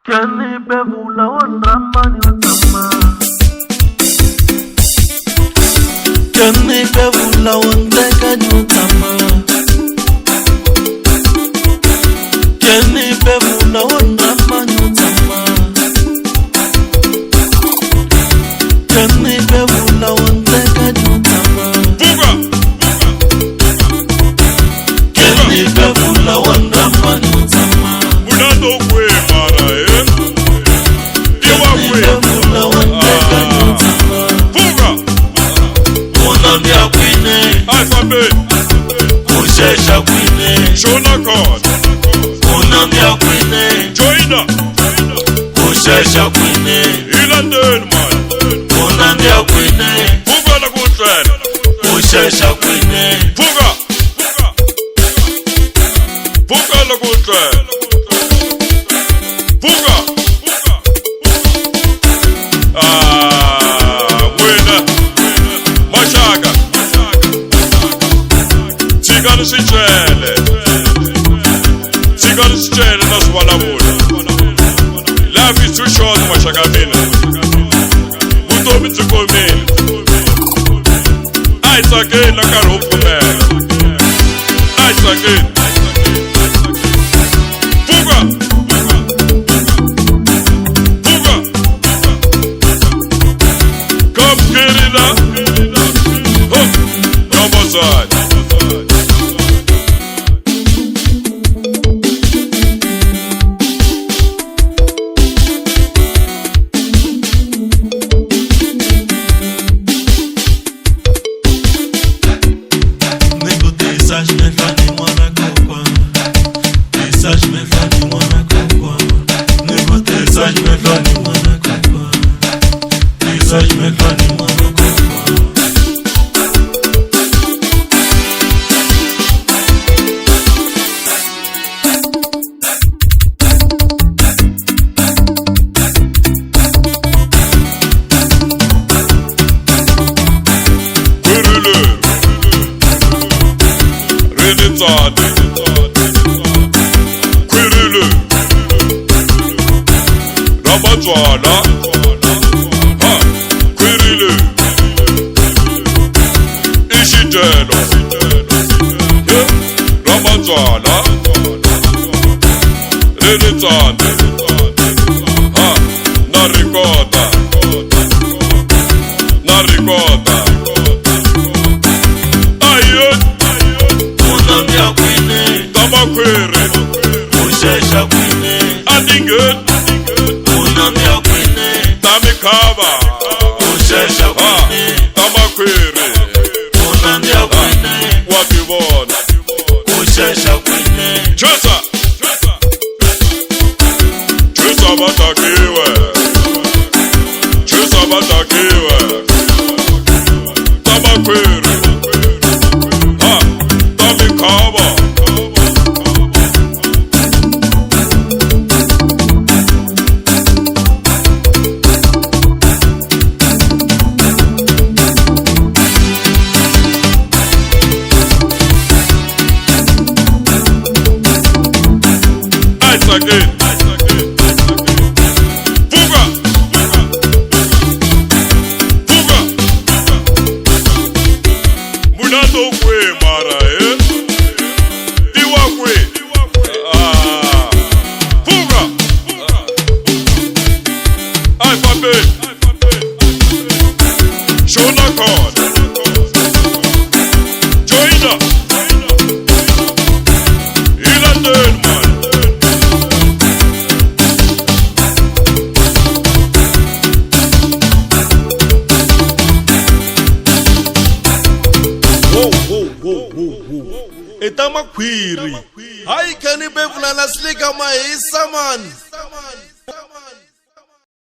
Kenny Bevula on Ramani Watama. Kenny Bevula on Tekanyutama. Kenny Bevula on Ramani Watama. Kenny Bevula on Tekanyutama. Kenny Bevula on Ramani Watama. Munado kwe mara Diwa kwe Fuga Munambia kwine Alphabet Kushesha kwine Shona card Munambia kwine Joina Kushesha kwine Ilandeni man Munambia kwine Fuga la kutren Kushesha kwine Fuga Fuga la kutren Fuga Mwena Mashaka Tigani sichele Tigani sichele naswala mula Life is too short Mashaka mina Mutomi tukomini Ice again like a rope man Ice again Fuga Side. Kwirulu Rabazwana Kwirulu Ishitelo Rabazwana Renitsande Narikota Ayet Munambia kwine Tabakwere Kushesha kwine Adinget Munambia kwine Tamikaba Kushesha kwine Tabakwere Munambia kwine Watibona Kushesha kwine Chesa batakiwe Chesa batakiwe Tabakwere Tamikaba Ice again Fuga Munado kwe mara Diwa kwe Fuga Alphabet Shona card Joina Ilandeni man Etama kwiri. Hayi Kenny Bevula na slika mahisa man.